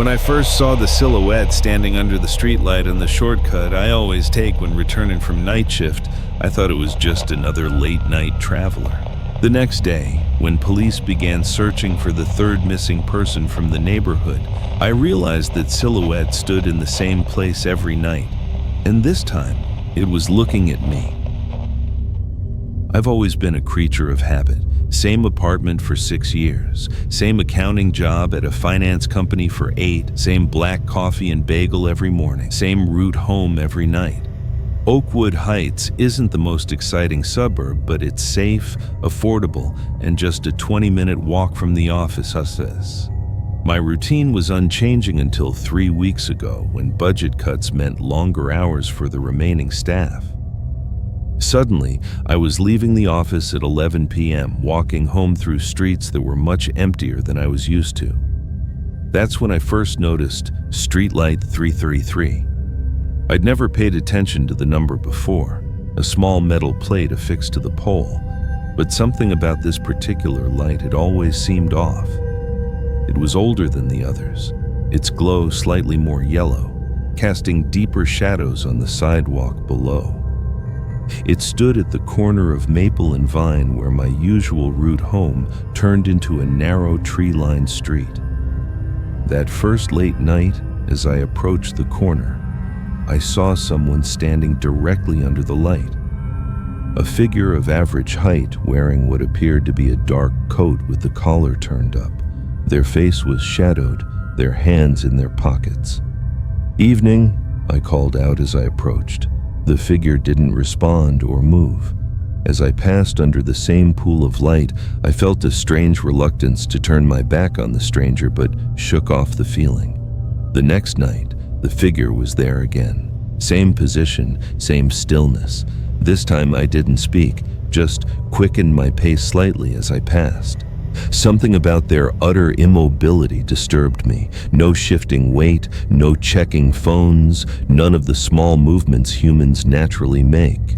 When I first saw the silhouette standing under the streetlight on the shortcut I always take when returning from night shift, I thought it was just another late-night traveler. The next day, when police began searching for the third missing person from the neighborhood, I realized that silhouette stood in the same place every night, and this time, it was looking at me. I've always been a creature of habit. Same apartment for 6 years, same accounting job at a finance company for 8, same black coffee and bagel every morning, same route home every night. Oakwood Heights isn't the most exciting suburb, but it's safe, affordable, and just a 20-minute walk from the office. My routine was unchanging until 3 weeks ago, when budget cuts meant longer hours for the remaining staff. Suddenly, I was leaving the office at 11 p.m., walking home through streets that were much emptier than I was used to. That's when I first noticed Streetlight 333. I'd never paid attention to the number before, a small metal plate affixed to the pole, but something about this particular light had always seemed off. It was older than the others, its glow slightly more yellow, casting deeper shadows on the sidewalk below. It stood at the corner of Maple and Vine, where my usual route home turned into a narrow tree-lined street. That first late night, as I approached the corner, I saw someone standing directly under the light. A figure of average height wearing what appeared to be a dark coat with the collar turned up. Their face was shadowed, their hands in their pockets. "Evening," I called out as I approached. The figure didn't respond or move. As I passed under the same pool of light, I felt a strange reluctance to turn my back on the stranger, but shook off the feeling. The next night, the figure was there again. Same position, same stillness. This time I didn't speak, just quickened my pace slightly as I passed. Something about their utter immobility disturbed me. No shifting weight, no checking phones, none of the small movements humans naturally make.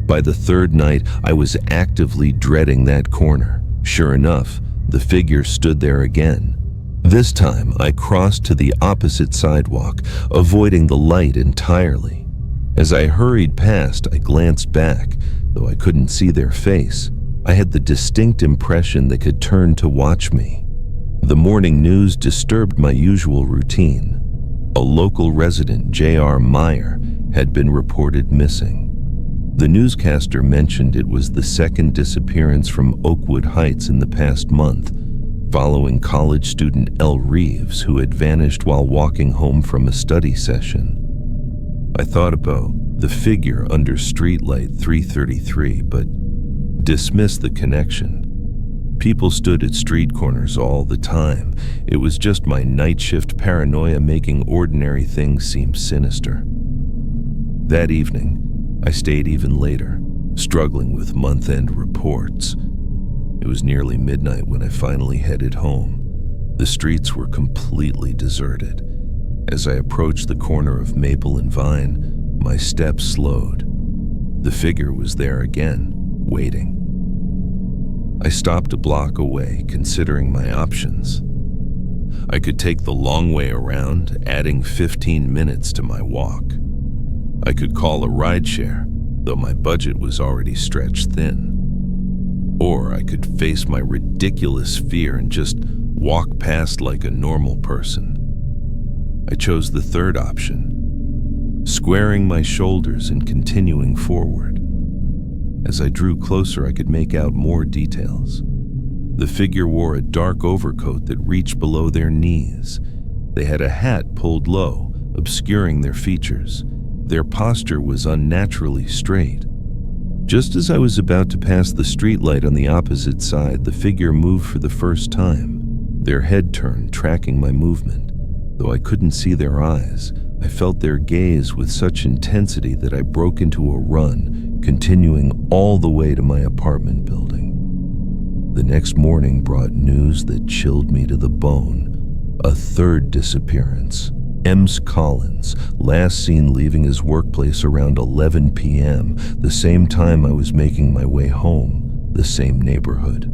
By the third night, I was actively dreading that corner. Sure enough, the figure stood there again. This time, I crossed to the opposite sidewalk, avoiding the light entirely. As I hurried past, I glanced back, though I couldn't see their face. I had the distinct impression they could turn to watch me. The morning news disturbed my usual routine. A local resident, J.R. Meyer, had been reported missing. The newscaster mentioned it was the second disappearance from Oakwood Heights in the past month, following college student L. Reeves, who had vanished while walking home from a study session. I thought about the figure under Streetlight 333, but dismissed the connection. People stood at street corners all the time. It was just my night shift paranoia making ordinary things seem sinister. That evening, I stayed even later, struggling with month-end reports. It was nearly midnight when I finally headed home. The streets were completely deserted. As I approached the corner of Maple and Vine, my steps slowed. The figure was there again, waiting. I stopped a block away, considering my options. I could take the long way around, adding 15 minutes to my walk. I could call a rideshare, though my budget was already stretched thin. Or I could face my ridiculous fear and just walk past like a normal person. I chose the third option, squaring my shoulders and continuing forward. As I drew closer, I could make out more details. The figure wore a dark overcoat that reached below their knees. They had a hat pulled low, obscuring their features. Their posture was unnaturally straight. Just as I was about to pass the streetlight on the opposite side, the figure moved for the first time. Their head turned, tracking my movement. Though I couldn't see their eyes, I felt their gaze with such intensity that I broke into a run, continuing all the way to my apartment building. The next morning brought news that chilled me to the bone. A third disappearance. Ems Collins, last seen leaving his workplace around 11 p.m., the same time I was making my way home, the same neighborhood.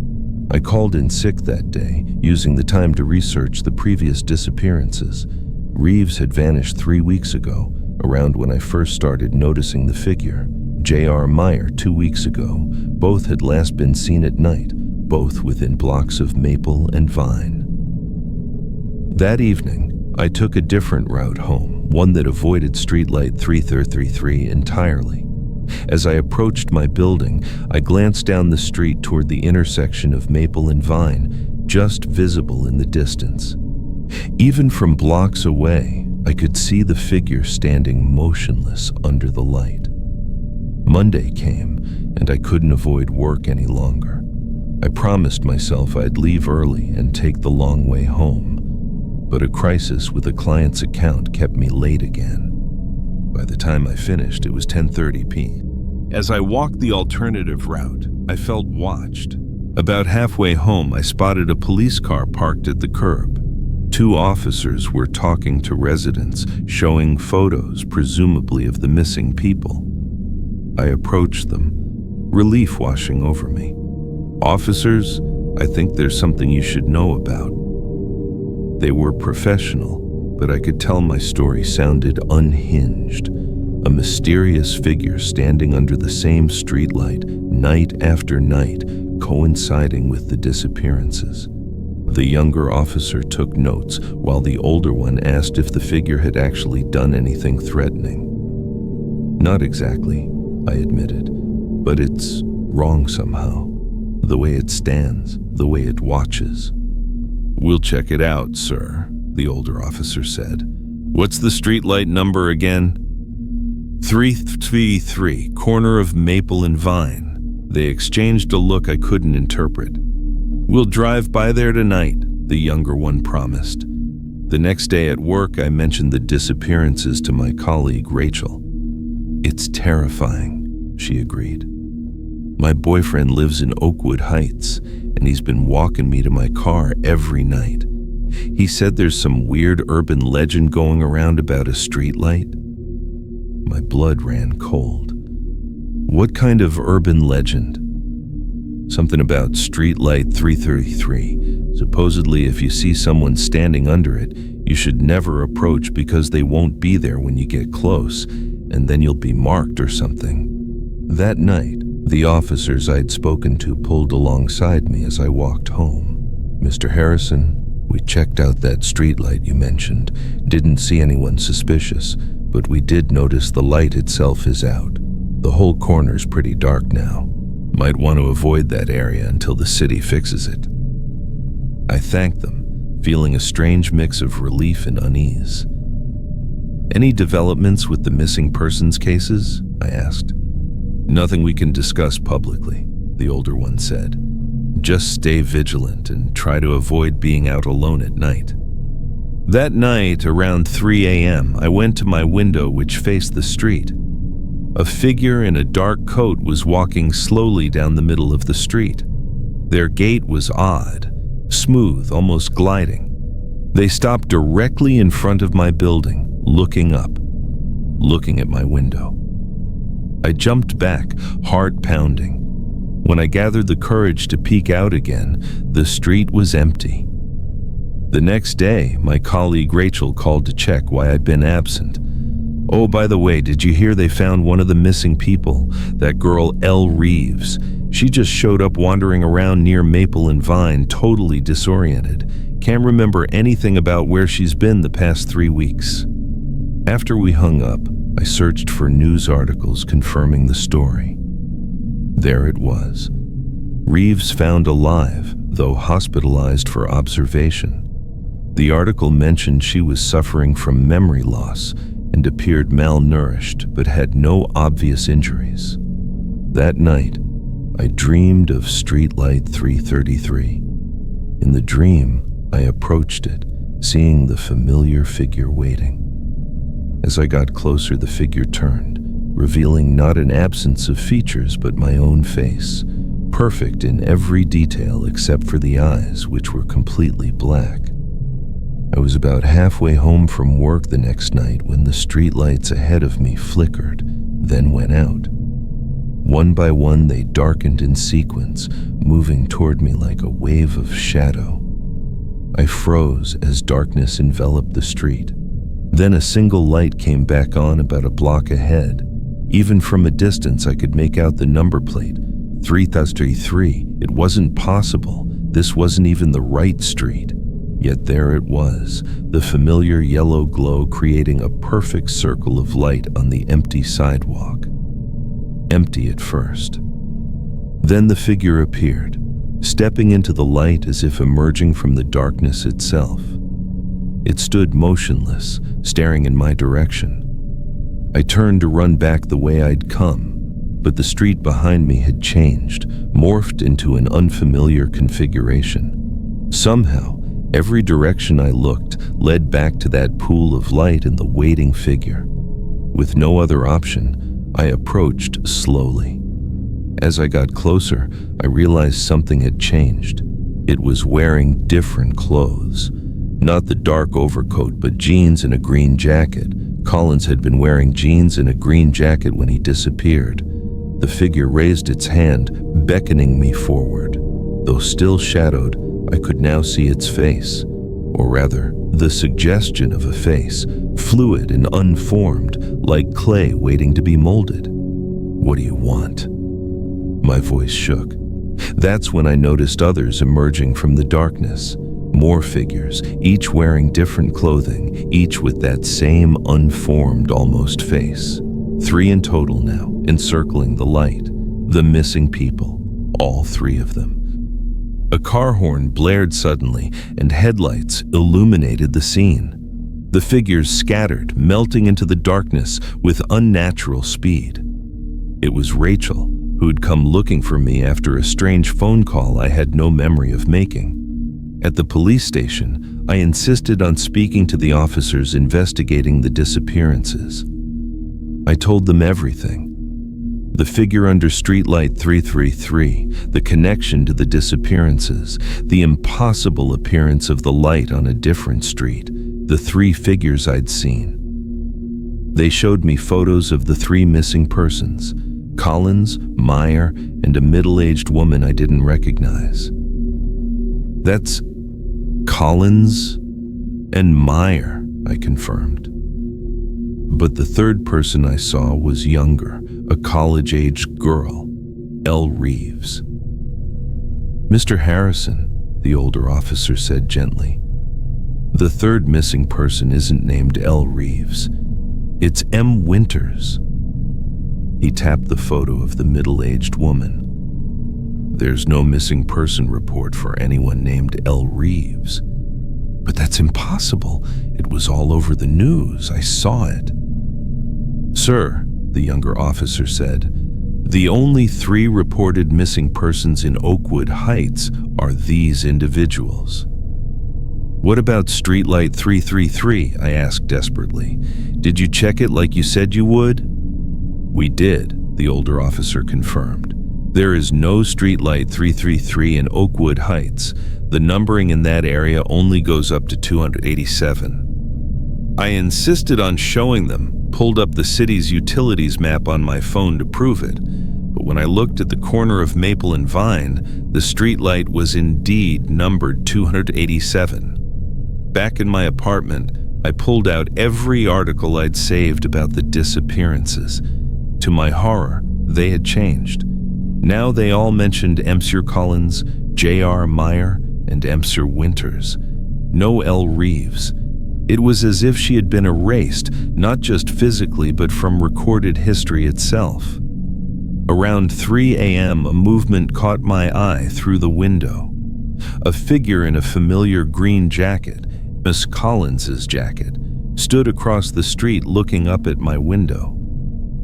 I called in sick that day, using the time to research the previous disappearances. Reeves had vanished 3 weeks ago, around when I first started noticing the figure. J.R. Meyer 2 weeks ago. Both had last been seen at night, both within blocks of Maple and Vine. That evening, I took a different route home, one that avoided Streetlight 333 entirely. As I approached my building, I glanced down the street toward the intersection of Maple and Vine, just visible in the distance. Even from blocks away, I could see the figure standing motionless under the light. Monday came, and I couldn't avoid work any longer. I promised myself I'd leave early and take the long way home, but a crisis with a client's account kept me late again. By the time I finished, it was 10:30 p.m. As I walked the alternative route, I felt watched. About halfway home, I spotted a police car parked at the curb. 2 officers were talking to residents, showing photos, presumably of the missing people. I approached them, relief washing over me. "Officers, I think there's something you should know about." They were professional, but I could tell my story sounded unhinged. A mysterious figure standing under the same streetlight, night after night, coinciding with the disappearances. The younger officer took notes, while the older one asked if the figure had actually done anything threatening. "Not exactly," I admitted, "but it's wrong somehow. The way it stands, the way it watches." "We'll check it out, sir," the older officer said. "What's the streetlight number again?" 333, corner of Maple and Vine. They exchanged a look I couldn't interpret. "We'll drive by there tonight," the younger one promised. The next day at work, I mentioned the disappearances to my colleague, Rachel. "It's terrifying," she agreed. "My boyfriend lives in Oakwood Heights, and he's been walking me to my car every night. He said there's some weird urban legend going around about a streetlight." My blood ran cold. "What kind of urban legend?" "Something about Streetlight 333. Supposedly, if you see someone standing under it, you should never approach because they won't be there when you get close, and then you'll be marked or something." That night, the officers I'd spoken to pulled alongside me as I walked home. "Mr. Harrison, we checked out that streetlight you mentioned. Didn't see anyone suspicious, but we did notice the light itself is out. The whole corner's pretty dark now. Might want to avoid that area until the city fixes it." I thanked them, feeling a strange mix of relief and unease. "Any developments with the missing persons cases?" I asked. "Nothing we can discuss publicly," the older one said. "Just stay vigilant and try to avoid being out alone at night." That night, around 3 a.m., I went to my window which faced the street. A figure in a dark coat was walking slowly down the middle of the street. Their gait was odd, smooth, almost gliding. They stopped directly in front of my building, looking up, looking at my window. I jumped back, heart pounding. When I gathered the courage to peek out again, the street was empty. The next day, my colleague Rachel called to check why I'd been absent. "Oh, by the way, did you hear they found one of the missing people? That girl, Elle Reeves. She just showed up wandering around near Maple and Vine, totally disoriented. Can't remember anything about where she's been the past 3 weeks." After we hung up, I searched for news articles confirming the story. There it was. Reeves found alive, though hospitalized for observation. The article mentioned she was suffering from memory loss and appeared malnourished but had no obvious injuries. That night, I dreamed of Streetlight 333. In the dream, I approached it, seeing the familiar figure waiting. As I got closer, the figure turned, revealing not an absence of features but my own face, perfect in every detail except for the eyes, which were completely black. I was about halfway home from work the next night when the streetlights ahead of me flickered, then went out. One by one, they darkened in sequence, moving toward me like a wave of shadow. I froze as darkness enveloped the street. Then a single light came back on about a block ahead. Even from a distance, I could make out the number plate, 3033. It wasn't possible. This wasn't even the right street. Yet there it was, the familiar yellow glow creating a perfect circle of light on the empty sidewalk. Empty at first. Then the figure appeared, stepping into the light as if emerging from the darkness itself. It stood motionless, staring in my direction. I turned to run back the way I'd come, but the street behind me had changed, morphed into an unfamiliar configuration. Somehow, every direction I looked led back to that pool of light and the waiting figure. With no other option, I approached slowly. As I got closer, I realized something had changed. It was wearing different clothes. Not the dark overcoat, but jeans and a green jacket. Collins had been wearing jeans and a green jacket when he disappeared. The figure raised its hand, beckoning me forward. Though still shadowed, I could now see its face, or rather, the suggestion of a face, fluid and unformed, like clay waiting to be molded. "What do you want?" My voice shook. That's when I noticed others emerging from the darkness. More figures, each wearing different clothing, each with that same unformed, almost face. 3 in total now, encircling the light. The missing people, all 3 of them. A car horn blared suddenly, and headlights illuminated the scene. The figures scattered, melting into the darkness with unnatural speed. It was Rachel, who'd come looking for me after a strange phone call I had no memory of making. At the police station, I insisted on speaking to the officers investigating the disappearances. I told them everything. The figure under streetlight 333, the connection to the disappearances, the impossible appearance of the light on a different street, the 3 figures I'd seen. They showed me photos of the 3 missing persons, Collins, Meyer, and a middle-aged woman I didn't recognize. "That's Collins and Meyer," I confirmed. But the 3rd person I saw was younger, a college-aged girl, Elle Reeves. "Mr. Harrison," the older officer said gently, "the 3rd missing person isn't named Elle Reeves. It's M. Winters." He tapped the photo of the middle-aged woman. "There's no missing person report for anyone named Elle Reeves." "But that's impossible. It was all over the news. I saw it." "Sir," the younger officer said, "the only 3 reported missing persons in Oakwood Heights are these individuals." "What about streetlight 333? I asked desperately. "Did you check it like you said you would?" "We did," the older officer confirmed. "There is no streetlight 333 in Oakwood Heights. The numbering in that area only goes up to 287. I insisted on showing them, pulled up the city's utilities map on my phone to prove it. But when I looked at the corner of Maple and Vine, the streetlight was indeed numbered 287. Back in my apartment, I pulled out every article I'd saved about the disappearances. To my horror, they had changed. Now they all mentioned Monsieur Collins, J.R. Meyer, and Monsieur Winters. No Elle Reeves. It was as if she had been erased, not just physically, but from recorded history itself. Around 3 a.m., a movement caught my eye through the window. A figure in a familiar green jacket, Miss Collins's jacket, stood across the street looking up at my window.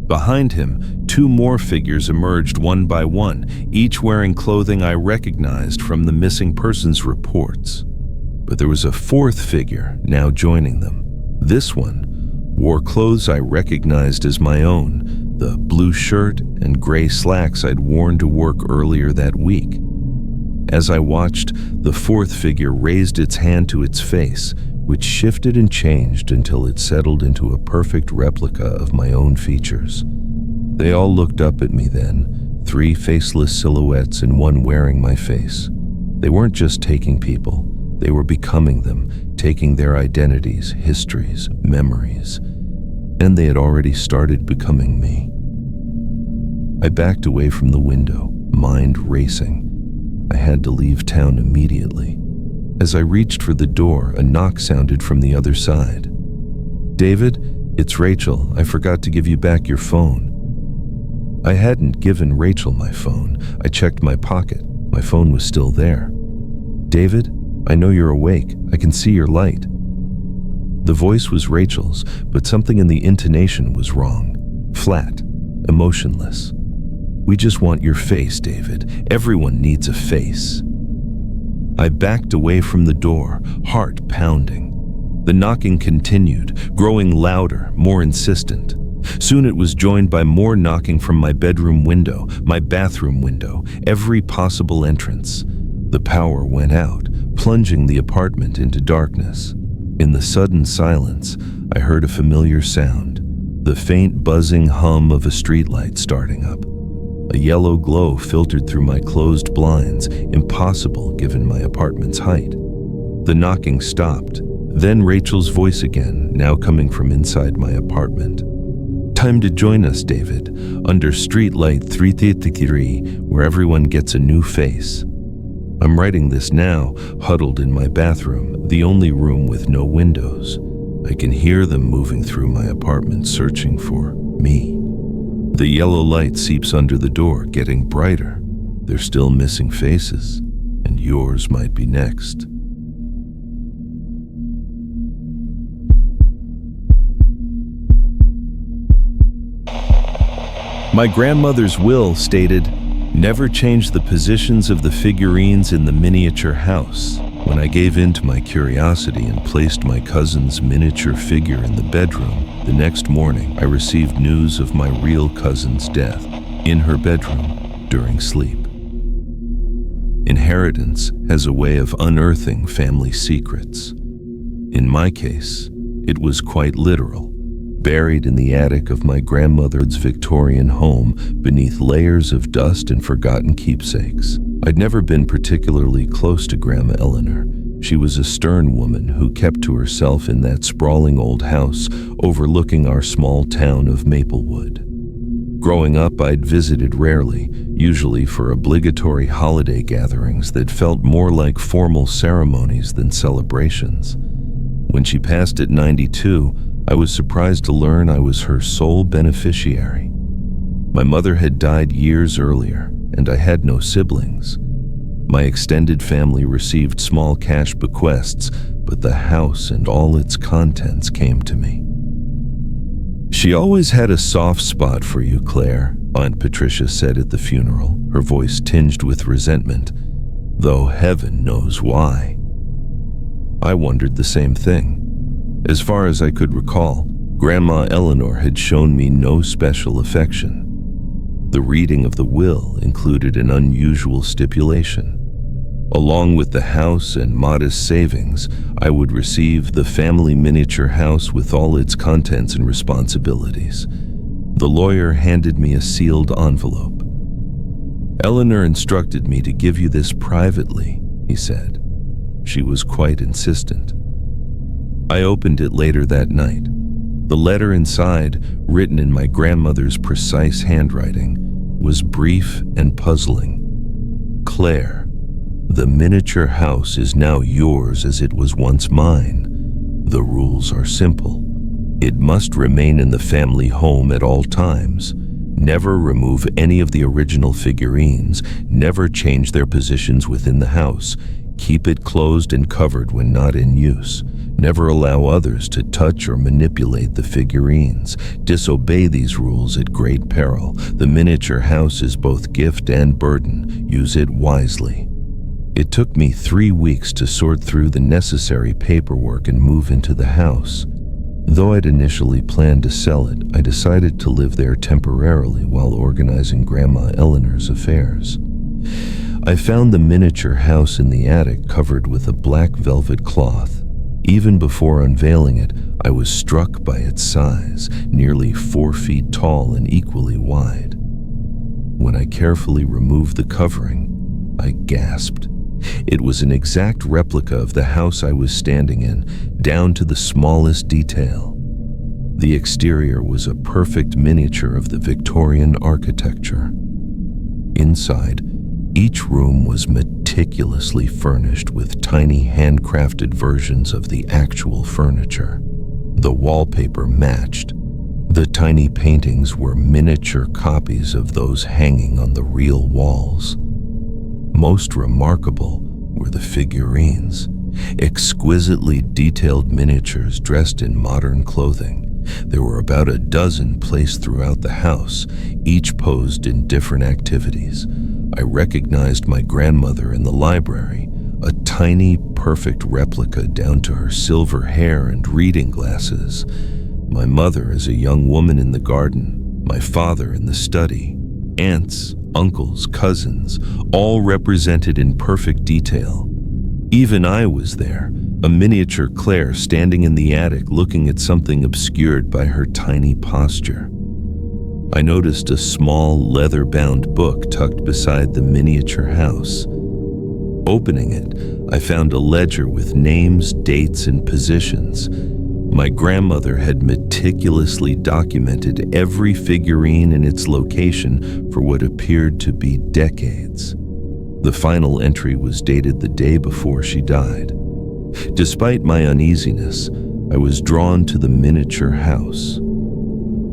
Behind him, 2 more figures emerged one by one, each wearing clothing I recognized from the missing persons reports. But there was a 4th figure now joining them. This one wore clothes I recognized as my own, the blue shirt and gray slacks I'd worn to work earlier that week. As I watched, the 4th figure raised its hand to its face, which shifted and changed until it settled into a perfect replica of my own features. They all looked up at me then, 3 faceless silhouettes and one wearing my face. They weren't just taking people, they were becoming them, taking their identities, histories, memories. And they had already started becoming me. I backed away from the window, mind racing. I had to leave town immediately. As I reached for the door, a knock sounded from the other side. "David, it's Rachel. I forgot to give you back your phone." I hadn't given Rachel my phone. I checked my pocket. My phone was still there. "David, I know you're awake. I can see your light." The voice was Rachel's, but something in the intonation was wrong. Flat, emotionless. "We just want your face, David. Everyone needs a face." I backed away from the door, heart pounding. The knocking continued, growing louder, more insistent. Soon it was joined by more knocking from my bedroom window, my bathroom window, every possible entrance. The power went out, plunging the apartment into darkness. In the sudden silence, I heard a familiar sound, the faint buzzing hum of a streetlight starting up. A yellow glow filtered through my closed blinds, impossible given my apartment's height. The knocking stopped, then Rachel's voice again, now coming from inside my apartment. "Time to join us, David, under streetlight 333, where everyone gets a new face." I'm writing this now, huddled in my bathroom, the only room with no windows. I can hear them moving through my apartment, searching for me. The yellow light seeps under the door, getting brighter. They're still missing faces, and yours might be next. My grandmother's will stated, "Never change the positions of the figurines in the miniature house." When I gave in to my curiosity and placed my cousin's miniature figure in the bedroom, the next morning I received news of my real cousin's death in her bedroom during sleep. Inheritance has a way of unearthing family secrets. In my case, it was quite literal. Buried in the attic of my grandmother's Victorian home beneath layers of dust and forgotten keepsakes. I'd never been particularly close to Grandma Eleanor. She was a stern woman who kept to herself in that sprawling old house overlooking our small town of Maplewood. Growing up, I'd visited rarely, usually for obligatory holiday gatherings that felt more like formal ceremonies than celebrations. When she passed at 92, I was surprised to learn I was her sole beneficiary. My mother had died years earlier, and I had no siblings. My extended family received small cash bequests, but the house and all its contents came to me. "She always had a soft spot for you, Claire," Aunt Patricia said at the funeral, her voice tinged with resentment, though heaven knows why. I wondered the same thing. As far as I could recall, Grandma Eleanor had shown me no special affection. The reading of the will included an unusual stipulation. Along with the house and modest savings, I would receive the family miniature house with all its contents and responsibilities. The lawyer handed me a sealed envelope. "Eleanor instructed me to give you this privately," he said. She was quite insistent. I opened it later that night. The letter inside, written in my grandmother's precise handwriting, was brief and puzzling. "Claire, the miniature house is now yours as it was once mine. The rules are simple. It must remain in the family home at all times. Never remove any of the original figurines. Never change their positions within the house. Keep it closed and covered when not in use. Never allow others to touch or manipulate the figurines. Disobey these rules at great peril. The miniature house is both gift and burden. Use it wisely." It took me 3 weeks to sort through the necessary paperwork and move into the house. Though I'd initially planned to sell it, I decided to live there temporarily while organizing Grandma Eleanor's affairs. I found the miniature house in the attic covered with a black velvet cloth. Even before unveiling it, I was struck by its size, nearly 4 feet tall and equally wide. When I carefully removed the covering, I gasped. It was an exact replica of the house I was standing in, down to the smallest detail. The exterior was a perfect miniature of the Victorian architecture. Inside, each room was meticulously furnished with tiny handcrafted versions of the actual furniture. The wallpaper matched. The tiny paintings were miniature copies of those hanging on the real walls. Most remarkable were the figurines, exquisitely detailed miniatures dressed in modern clothing. There were about a dozen placed throughout the house, each posed in different activities. I recognized my grandmother in the library, a tiny, perfect replica down to her silver hair and reading glasses. My mother as a young woman in the garden, my father in the study, aunts, uncles, cousins, all represented in perfect detail. Even I was there, a miniature Claire standing in the attic looking at something obscured by her tiny posture. I noticed a small leather-bound book tucked beside the miniature house. Opening it, I found a ledger with names, dates, and positions. My grandmother had meticulously documented every figurine and its location for what appeared to be decades. The final entry was dated the day before she died. Despite my uneasiness, I was drawn to the miniature house.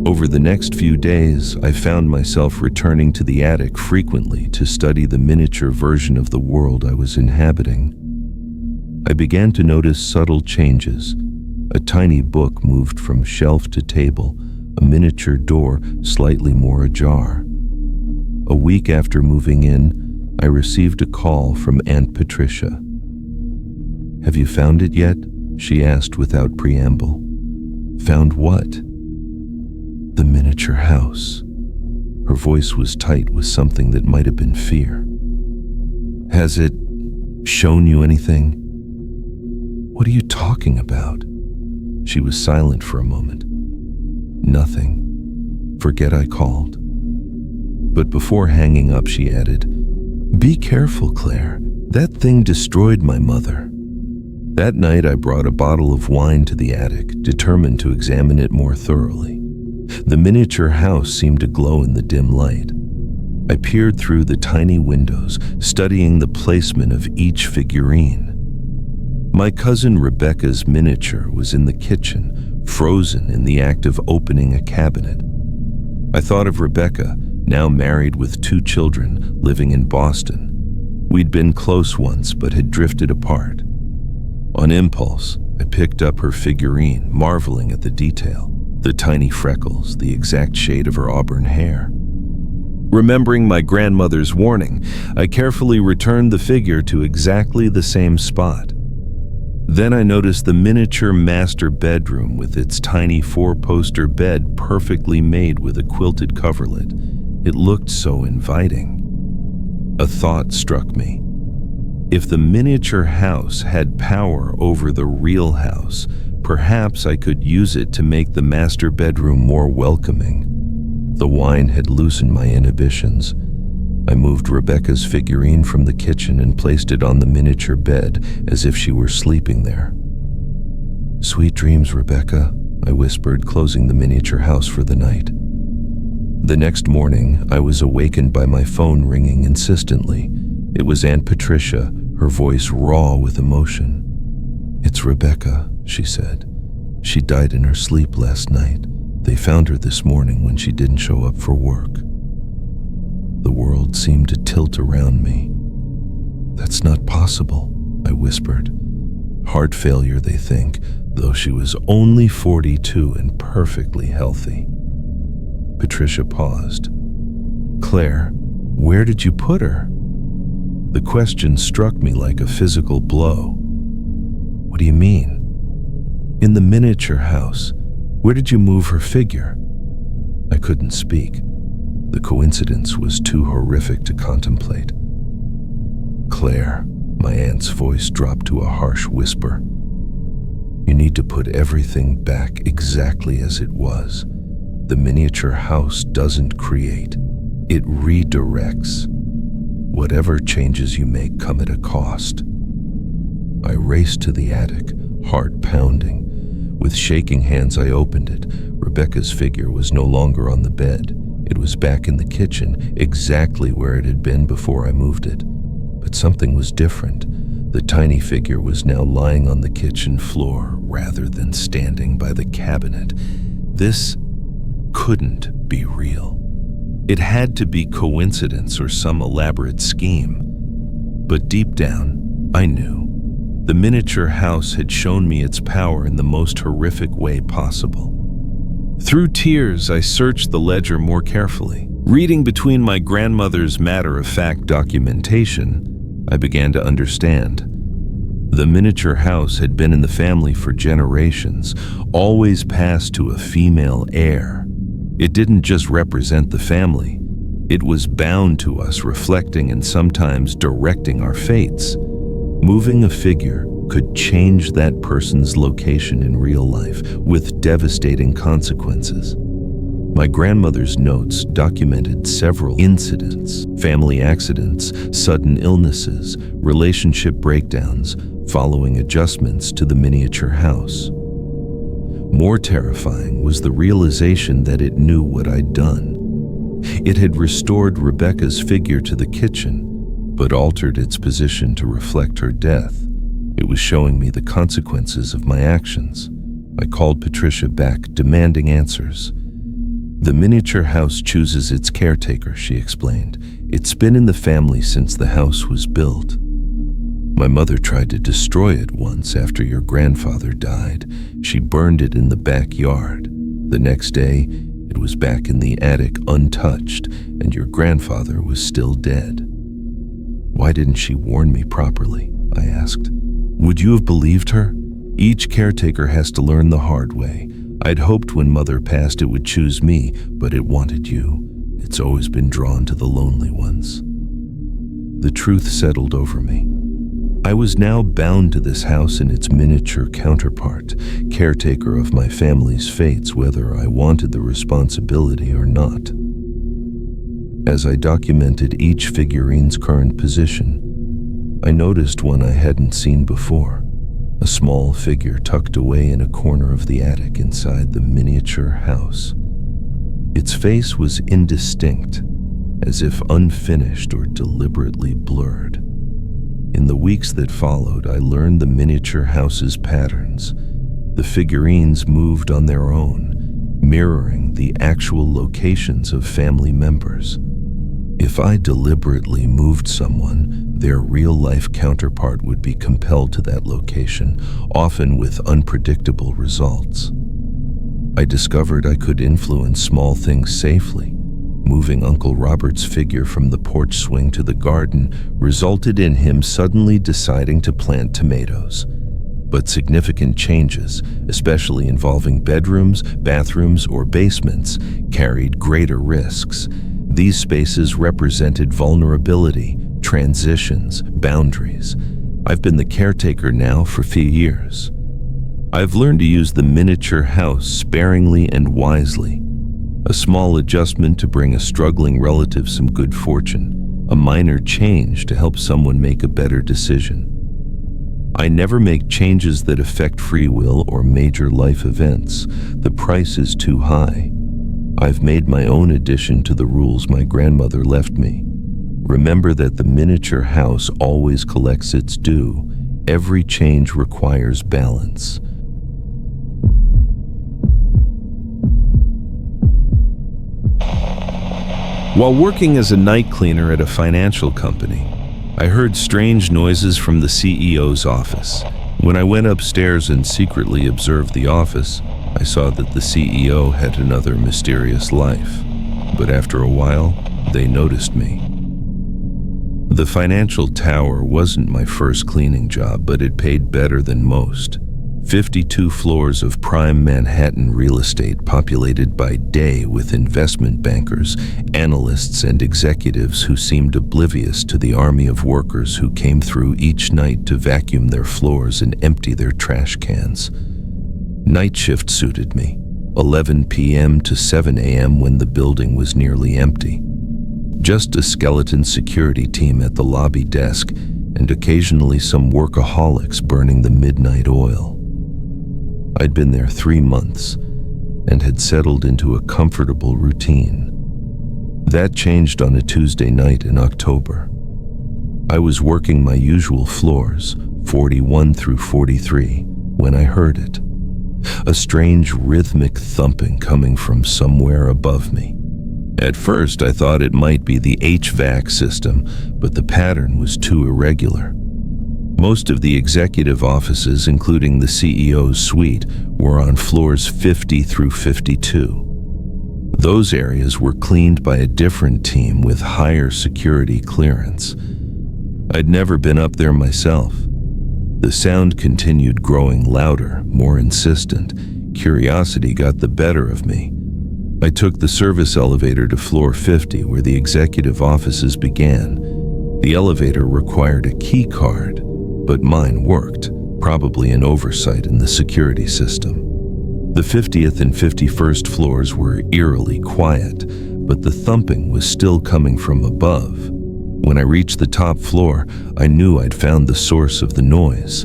Over the next few days, I found myself returning to the attic frequently to study the miniature version of the world I was inhabiting. I began to notice subtle changes. A tiny book moved from shelf to table, a miniature door slightly more ajar. A week after moving in, I received a call from Aunt Patricia. "Have you found it yet?" she asked without preamble. "Found what?" "The miniature house." Her voice was tight with something that might have been fear. "Has it shown you anything?" "What are you talking about?" She was silent for a moment. "Nothing. Forget I called." But before hanging up, she added, "Be careful, Claire. That thing destroyed my mother." That night, I brought a bottle of wine to the attic, determined to examine it more thoroughly. The miniature house seemed to glow in the dim light. I peered through the tiny windows, studying the placement of each figurine. My cousin Rebecca's miniature was in the kitchen, frozen in the act of opening a cabinet. I thought of Rebecca, now married with 2 children, living in Boston. We'd been close once, but had drifted apart. On impulse, I picked up her figurine, marveling at the detail, the tiny freckles, the exact shade of her auburn hair. Remembering my grandmother's warning, I carefully returned the figure to exactly the same spot. Then I noticed the miniature master bedroom with its tiny 4-poster bed perfectly made with a quilted coverlet. It looked so inviting. A thought struck me. If the miniature house had power over the real house, perhaps I could use it to make the master bedroom more welcoming. The wine had loosened my inhibitions. I moved Rebecca's figurine from the kitchen and placed it on the miniature bed as if she were sleeping there. "Sweet dreams, Rebecca," I whispered, closing the miniature house for the night. The next morning, I was awakened by my phone ringing insistently. It was Aunt Patricia, her voice raw with emotion. "It's Rebecca," she said. "She died in her sleep last night. They found her this morning when she didn't show up for work." The world seemed to tilt around me. "That's not possible," I whispered. "Heart failure, they think, though she was only 42 and perfectly healthy." Patricia paused. "Claire, where did you put her?" The question struck me like a physical blow. "What do you mean?" "In the miniature house. Where did you move her figure?" I couldn't speak. The coincidence was too horrific to contemplate. "Claire," my aunt's voice dropped to a harsh whisper, "you need to put everything back exactly as it was. The miniature house doesn't create, It redirects. Whatever changes you make come at a cost. I raced to the attic, heart pounding. With shaking hands, I opened it. Rebecca's figure was no longer on the bed. It was back in the kitchen, exactly where it had been before I moved it. But something was different. The tiny figure was now lying on the kitchen floor rather than standing by the cabinet. This couldn't be real. It had to be coincidence or some elaborate scheme. But deep down, I knew. The miniature house had shown me its power in the most horrific way possible. Through tears, I searched the ledger more carefully. Reading between my grandmother's matter-of-fact documentation, I began to understand. The miniature house had been in the family for generations, always passed to a female heir. It didn't just represent the family. It was bound to us, reflecting and sometimes directing our fates. Moving a figure could change that person's location in real life with devastating consequences. My grandmother's notes documented several incidents, family accidents, sudden illnesses, relationship breakdowns, following adjustments to the miniature house. More terrifying was the realization that it knew what I'd done. It had restored Rebecca's figure to the kitchen, but altered its position to reflect her death. It was showing me the consequences of my actions. I called Patricia back, demanding answers. The miniature house chooses its caretaker, she explained. It's been in the family since the house was built. My mother tried to destroy it once after your grandfather died. She burned it in the backyard. The next day, it was back in the attic untouched, and your grandfather was still dead. Why didn't she warn me properly? I asked. Would you have believed her? Each caretaker has to learn the hard way. I'd hoped when Mother passed it would choose me, but it wanted you. It's always been drawn to the lonely ones. The truth settled over me. I was now bound to this house and its miniature counterpart, caretaker of my family's fates, whether I wanted the responsibility or not. As I documented each figurine's current position, I noticed one I hadn't seen before. A small figure tucked away in a corner of the attic inside the miniature house. Its face was indistinct, as if unfinished or deliberately blurred. In the weeks that followed, I learned the miniature house's patterns. The figurines moved on their own, mirroring the actual locations of family members. If I deliberately moved someone, their real-life counterpart would be compelled to that location, often with unpredictable results. I discovered I could influence small things safely. Moving Uncle Robert's figure from the porch swing to the garden resulted in him suddenly deciding to plant tomatoes. But significant changes, especially involving bedrooms, bathrooms, or basements, carried greater risks. These spaces represented vulnerability, transitions, boundaries. I've been the caretaker now for a few years. I've learned to use the miniature house sparingly and wisely. A small adjustment to bring a struggling relative some good fortune, a minor change to help someone make a better decision. I never make changes that affect free will or major life events. The price is too high. I've made my own addition to the rules my grandmother left me. Remember that the miniature house always collects its due. Every change requires balance. While working as a night cleaner at a financial company, I heard strange noises from the CEO's office. When I went upstairs and secretly observed the office, I saw that the CEO had another mysterious life. But after a while, they noticed me. The financial tower wasn't my first cleaning job, but it paid better than most. 52 floors of prime Manhattan real estate populated by day with investment bankers, analysts, and executives who seemed oblivious to the army of workers who came through each night to vacuum their floors and empty their trash cans. Night shift suited me, 11 p.m. to 7 a.m. when the building was nearly empty. Just a skeleton security team at the lobby desk and occasionally some workaholics burning the midnight oil. I'd been there 3 months and had settled into a comfortable routine. That changed on a Tuesday night in October. I was working my usual floors, 41 through 43, when I heard it. A strange rhythmic thumping coming from somewhere above me. At first, I thought it might be the HVAC system, but the pattern was too irregular. Most of the executive offices, including the CEO's suite, were on floors 50 through 52. Those areas were cleaned by a different team with higher security clearance. I'd never been up there myself. The sound continued growing louder, more insistent. Curiosity got the better of me. I took the service elevator to floor 50, where the executive offices began. The elevator required a key card, but mine worked, probably an oversight in the security system. The 50th and 51st floors were eerily quiet, but the thumping was still coming from above. When I reached the top floor, I knew I'd found the source of the noise.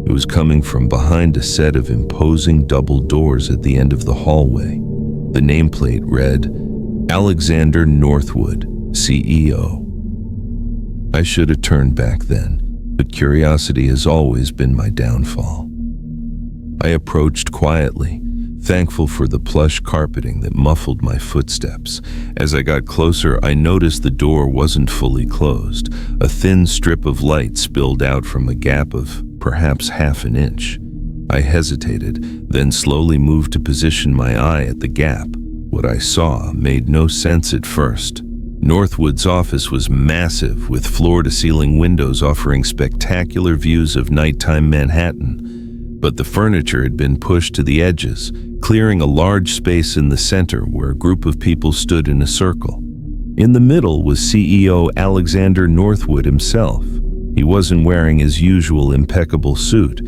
It was coming from behind a set of imposing double doors at the end of the hallway. The nameplate read, Alexander Northwood, CEO. I should have turned back then, but curiosity has always been my downfall. I approached quietly, thankful for the plush carpeting that muffled my footsteps. As I got closer, I noticed the door wasn't fully closed. A thin strip of light spilled out from a gap of perhaps half an inch. I hesitated, then slowly moved to position my eye at the gap. What I saw made no sense at first. Northwood's office was massive, with floor-to-ceiling windows offering spectacular views of nighttime Manhattan. But the furniture had been pushed to the edges, clearing a large space in the center where a group of people stood in a circle. In the middle was CEO Alexander Northwood himself. He wasn't wearing his usual impeccable suit.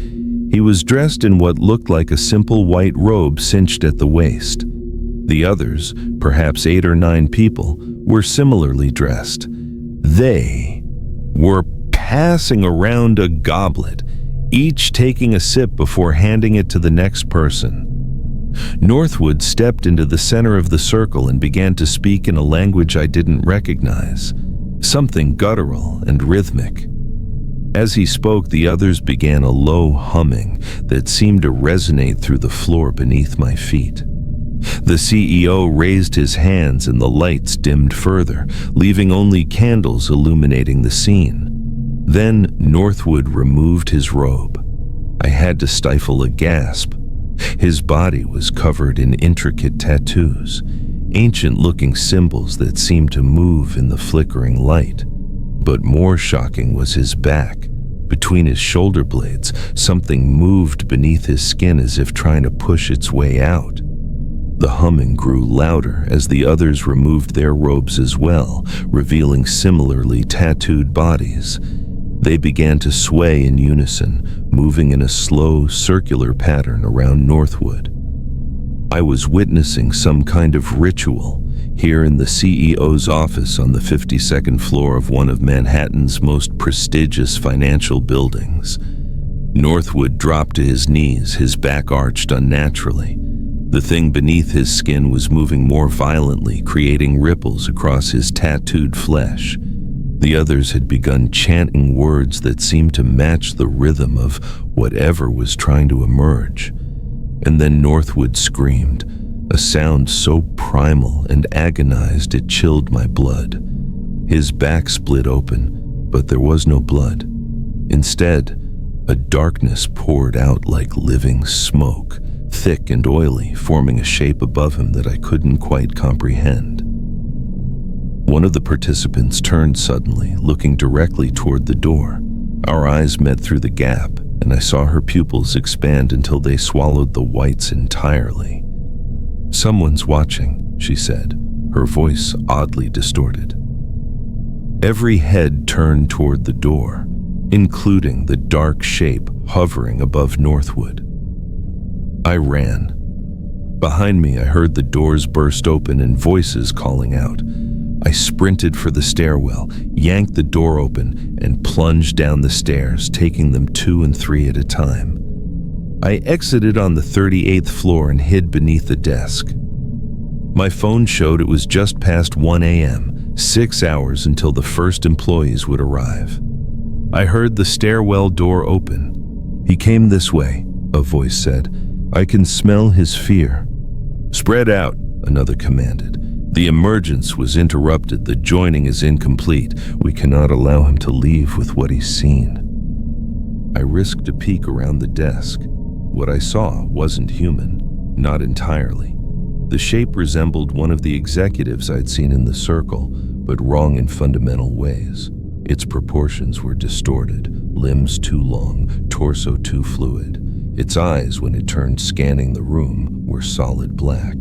He was dressed in what looked like a simple white robe cinched at the waist. The others, perhaps 8 or 9 people, were similarly dressed. They were passing around a goblet, each taking a sip before handing it to the next person. Northwood stepped into the center of the circle and began to speak in a language I didn't recognize, something guttural and rhythmic. As he spoke, the others began a low humming that seemed to resonate through the floor beneath my feet. The CEO raised his hands and the lights dimmed further, leaving only candles illuminating the scene. Then Northwood removed his robe. I had to stifle a gasp. His body was covered in intricate tattoos, ancient-looking symbols that seemed to move in the flickering light. But more shocking was his back. Between his shoulder blades, something moved beneath his skin as if trying to push its way out. The humming grew louder as the others removed their robes as well, revealing similarly tattooed bodies. They began to sway in unison, moving in a slow, circular pattern around Northwood. I was witnessing some kind of ritual here in the CEO's office on the 52nd floor of one of Manhattan's most prestigious financial buildings. Northwood dropped to his knees, his back arched unnaturally. The thing beneath his skin was moving more violently, creating ripples across his tattooed flesh. The others had begun chanting words that seemed to match the rhythm of whatever was trying to emerge. And then Northwood screamed, a sound so primal and agonized it chilled my blood. His back split open, but there was no blood. Instead, a darkness poured out like living smoke, thick and oily, forming a shape above him that I couldn't quite comprehend. One of the participants turned suddenly, looking directly toward the door. Our eyes met through the gap, and I saw her pupils expand until they swallowed the whites entirely. "Someone's watching," she said, her voice oddly distorted. Every head turned toward the door, including the dark shape hovering above Northwood. I ran. Behind me, I heard the doors burst open and voices calling out. I sprinted for the stairwell, yanked the door open, and plunged down the stairs, taking them 2 and 3 at a time. I exited on the 38th floor and hid beneath a desk. My phone showed it was just past 1 a.m., 6 hours until the first employees would arrive. I heard the stairwell door open. "He came this way," a voice said. "I can smell his fear." "Spread out," another commanded. "The emergence was interrupted. The joining is incomplete. We cannot allow him to leave with what he's seen." I risked a peek around the desk. What I saw wasn't human, not entirely. The shape resembled one of the executives I'd seen in the circle, but wrong in fundamental ways. Its proportions were distorted, limbs too long, torso too fluid. Its eyes, when it turned scanning the room, were solid black.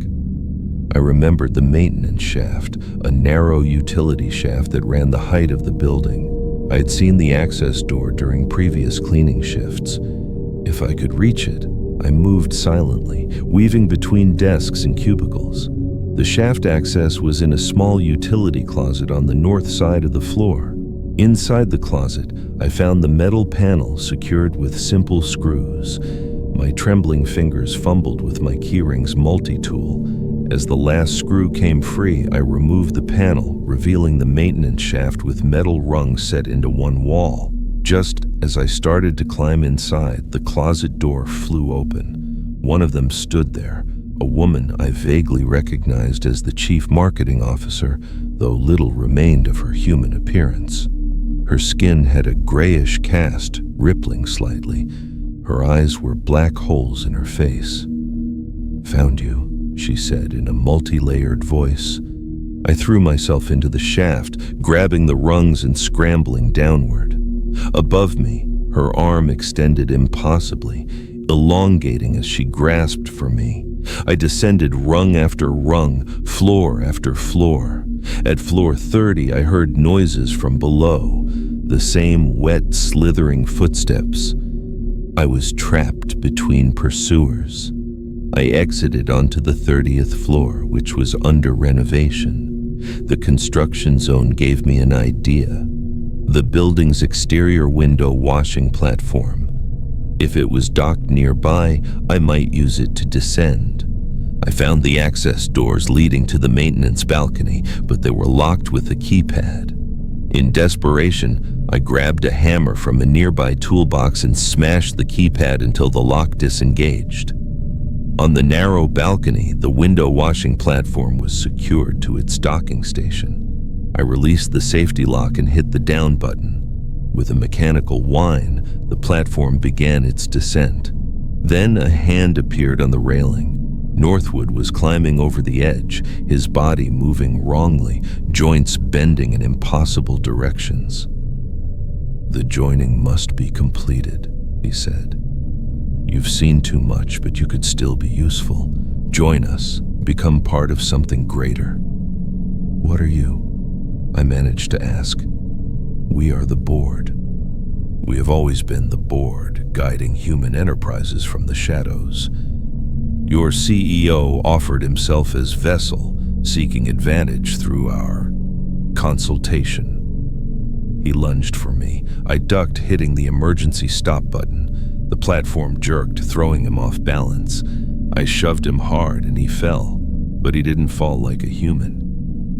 I remembered the maintenance shaft, a narrow utility shaft that ran the height of the building. I had seen the access door during previous cleaning shifts. If I could reach it, I moved silently, weaving between desks and cubicles. The shaft access was in a small utility closet on the north side of the floor. Inside the closet, I found the metal panel secured with simple screws. My trembling fingers fumbled with my keyring's multi-tool. As the last screw came free, I removed the panel, revealing the maintenance shaft with metal rungs set into one wall. Just as I started to climb inside, the closet door flew open. One of them stood there, a woman I vaguely recognized as the chief marketing officer, though little remained of her human appearance. Her skin had a grayish cast, rippling slightly. Her eyes were black holes in her face. "Found you," she said in a multi-layered voice. I threw myself into the shaft, grabbing the rungs and scrambling downward. Above me, her arm extended impossibly, elongating as she grasped for me. I descended rung after rung, floor after floor. At floor 30, I heard noises from below, the same wet, slithering footsteps. I was trapped between pursuers. I exited onto the 30th floor, which was under renovation. The construction zone gave me an idea. The building's exterior window washing platform. If it was docked nearby, I might use it to descend. I found the access doors leading to the maintenance balcony, but they were locked with a keypad. In desperation, I grabbed a hammer from a nearby toolbox and smashed the keypad until the lock disengaged. On the narrow balcony, the window washing platform was secured to its docking station. I released the safety lock and hit the down button. With a mechanical whine, the platform began its descent. Then a hand appeared on the railing. Northwood was climbing over the edge, his body moving wrongly, joints bending in impossible directions. "The joining must be completed," he said. "You've seen too much, but you could still be useful. Join us, become part of something greater." "What are you?" I managed to ask. "We are the board. We have always been the board, guiding human enterprises from the shadows. Your CEO offered himself as vessel, seeking advantage through our consultation." He lunged for me. I ducked, hitting the emergency stop button. The platform jerked, throwing him off balance. I shoved him hard and he fell, but he didn't fall like a human.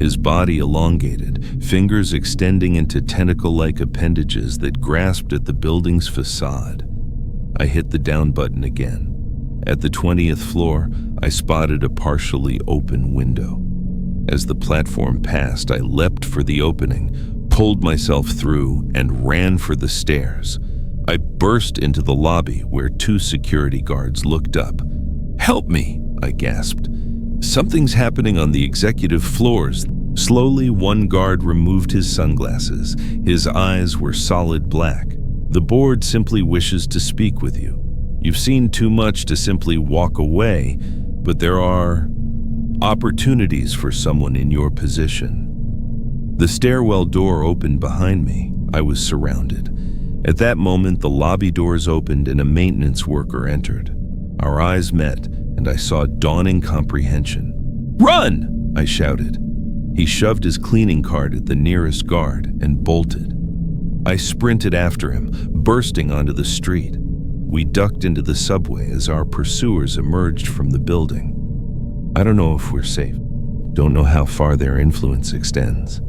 His body elongated, fingers extending into tentacle-like appendages that grasped at the building's facade. I hit the down button again. At the 20th floor, I spotted a partially open window. As the platform passed, I leapt for the opening, pulled myself through, and ran for the stairs. I burst into the lobby where 2 security guards looked up. "Help me!" I gasped. "Something's happening on the executive floors." Slowly, one guard removed his sunglasses. His eyes were solid black. "The board simply wishes to speak with you. You've seen too much to simply walk away, but there are opportunities for someone in your position." The stairwell door opened behind me. I was surrounded. At that moment, the lobby doors opened and a maintenance worker entered. Our eyes met, and I saw dawning comprehension. "Run!" I shouted. He shoved his cleaning cart at the nearest guard and bolted. I sprinted after him, bursting onto the street. We ducked into the subway as our pursuers emerged from the building. I don't know if we're safe. Don't know how far their influence extends.